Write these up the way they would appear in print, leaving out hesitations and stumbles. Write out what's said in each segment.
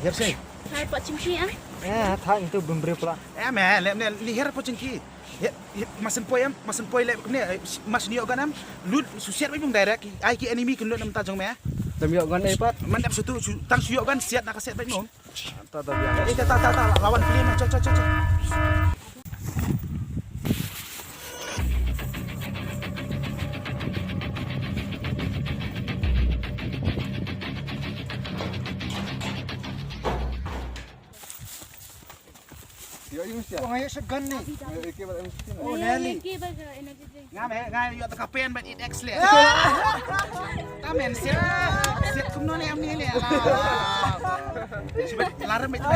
Hiệp sinh. Hai pak cimki ah. Thang itu bemberi pula. Man, lihat apa cengki. Masen poi lek ni mas ni organ am lut susiat mai bung direct ai ki enemy kun lut nam ta jong me. Demi organ dapat. Mandap situ tang suyok kan siat nak kaset baik nom. Ta lawan film cok. Ngayon sa gun ni. Oh, Nelly. Lagi baga energy drink. Ngai yo ta kapen but it x le. Ta men siat kum no le am ni le. Sebab larem itu.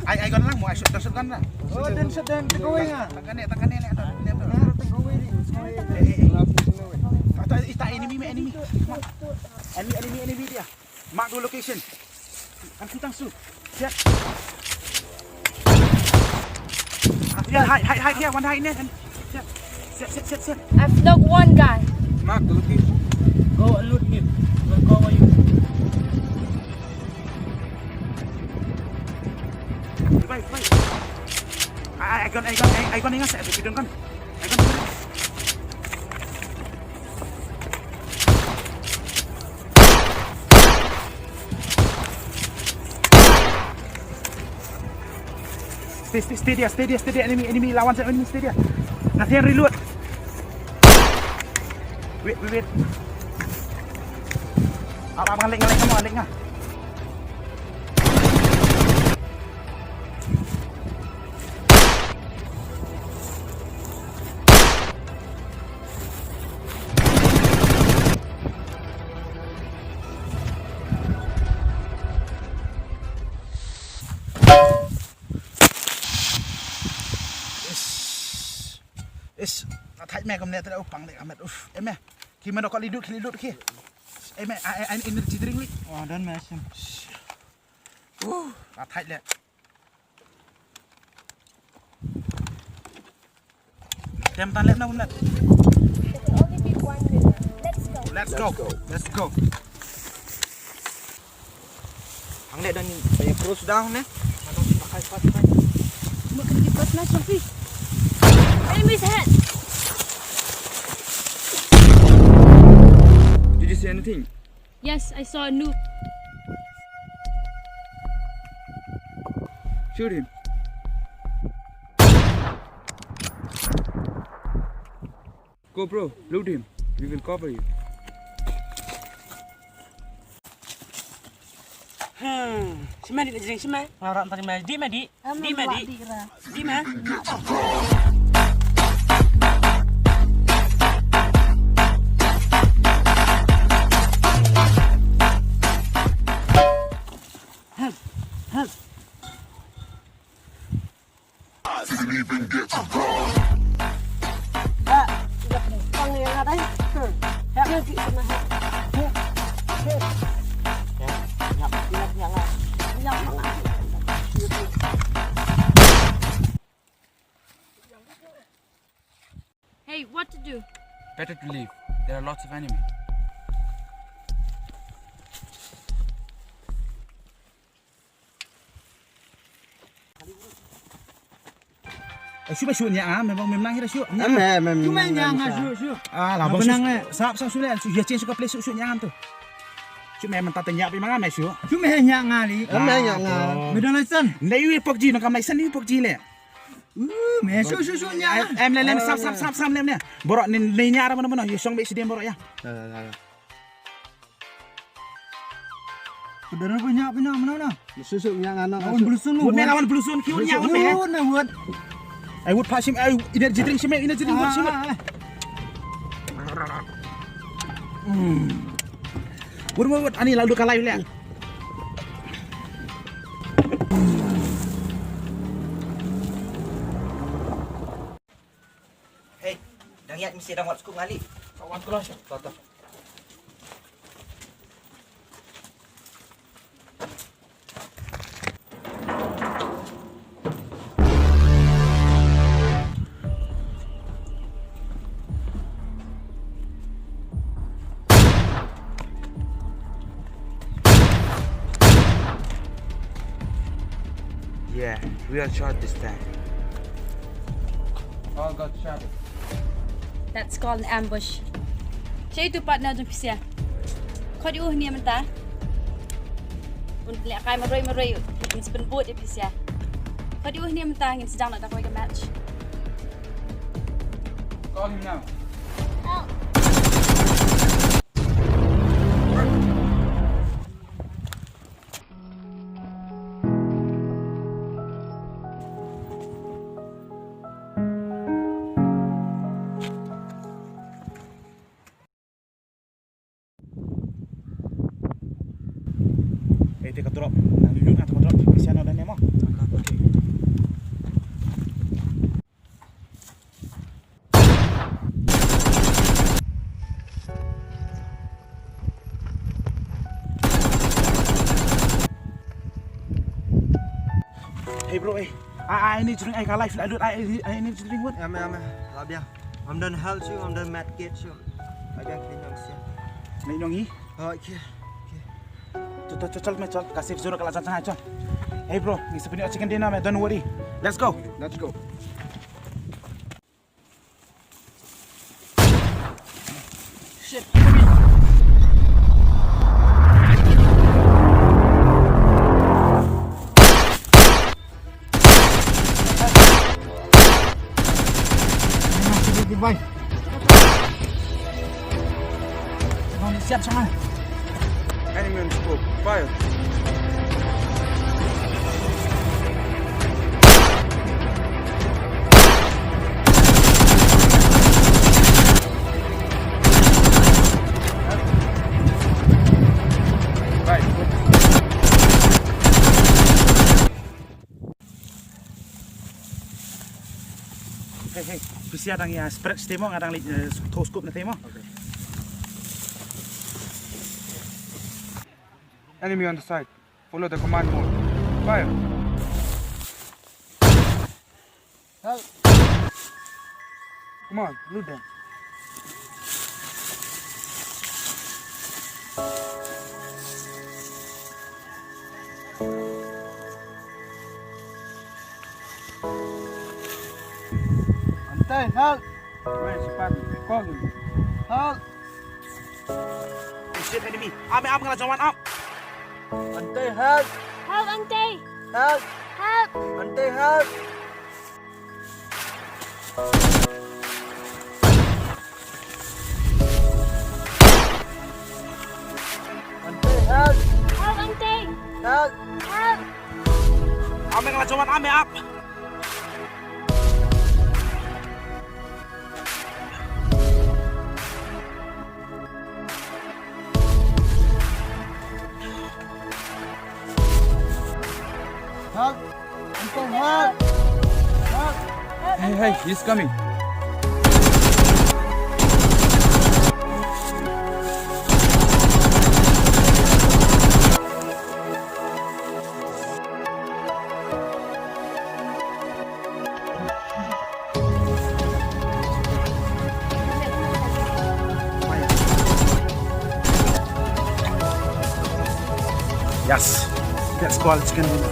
Ai gon lang mo ai shot kan na. Oh, dan sedang tegawai nga. Takkan le Tegawai ni. Atau ita enemy dia. Mark the location. Kan THANGSU. Siap. Yeah, hide here, one hide there. Set. I've knocked one guy. Mark the location. Go and loot him. We'll cover you. Baik. I gon ingat saya video kan. Stay dia. Enemy lawan saya, enemy stay dia. Nanti yang reload. Wait. Abang ngelek kamu, ngelek ngah. Thạch mẹ cầm nè tao bằng để mẹ em mẹ khi mà nó có đi đút kia em mẹ anh energy drink đi Dan mẹ xem. Thạch lẹ tem tan lẹ nào nè let's go Ang dan banyak terus dah ni. Mana pakai pas. Mak kena cepat lah, Sofi. Enemy's head. Did you see anything? Yes, I saw a noob. Shoot him. Go bro, loot him. We will cover you. Syiemlieh nak jadi Syiemlieh. Orang tadi mai di mai. Di mai. Help. I didn't even get to run. Con này là đấy. Hẹn lên chị xem này. Hey, what to do? Better to leave. There are lots of enemies. Shoot nya memang kita shoot. Cuma jangan shoot. Lah bang benang le. Sap shoot le. Dia change suka play shoot nya tu. Shoot memang tak tanya pi mangan mai shoot. Cuma nyak ngali. Nyak ngal. Medan license. Nei wi PUBG nak mai license ni PUBG le. Me shoot nyak. Em lem sap lem ni. Borok ni nya mana you song be sidem borok ya. Saudara punya mana? Susuk nyak anak. Lawan blusun lu. Buat lawan blusun kiun nya buat. I would pass him. Energy drink buat sih. Buat. Ani lalu kalai le. Hey, dah ingat mesti dah buat cukup kali. Kawan kelas. Tak. Yeah, real shot this time. All got shot. That's called an ambush. Siya itu partner dun pisya. Kau diuh niya mata. Untuk lihat kay maroy ngin sepenbut dia pisya. Kau diuh niya mata ngin sedang nak dapat match. Call him now. Dia kata drop. Nang lulun nak drop di piano dan nemo. Okay. Hey bro, I need to drink. I got life. I need to drink what? Ja, men. La bien. I'm done health you, I'm done medkit you. I can clean your skin. May nongi. Okay. Chal मैं चल कासिफ जोर कला चाचा है चल. Hey bro, ni sebenarnya chicken dinner man. Don't worry. Let's go. Let's go. Shit. Bye. Siap sangat. Enemy on scope. Fire. Hey, bisa adang ya spread stemo adang scope na temo. Enemy on the side. Follow the command mode. Fire. Help. Come on, loot them. Ontei, help. Where's the partner? Call him. Help. Shit enemy. Ame ngala jawan up. Ontei, help! Help, Ontei! Help! Help! Ontei, help! Ontei, help! Help, Ontei! Help! Help! Ame ngala jawan ame up. Help! Ontei, help! Help! Hey, he's coming. Yes. That's quality chicken dinner.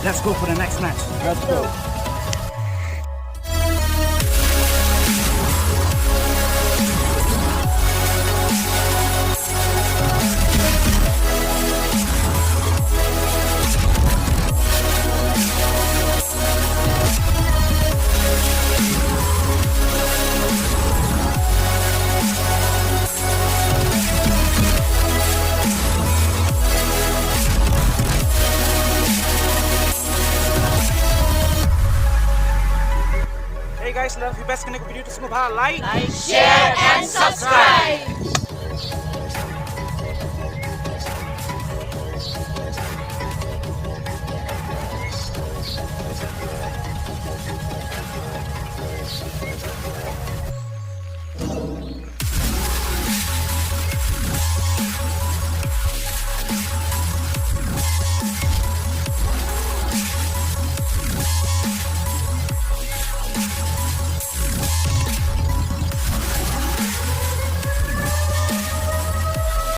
Let's go for the next match. Let's go. Hey guys, love you best connect video to semua like, Share and subscribe!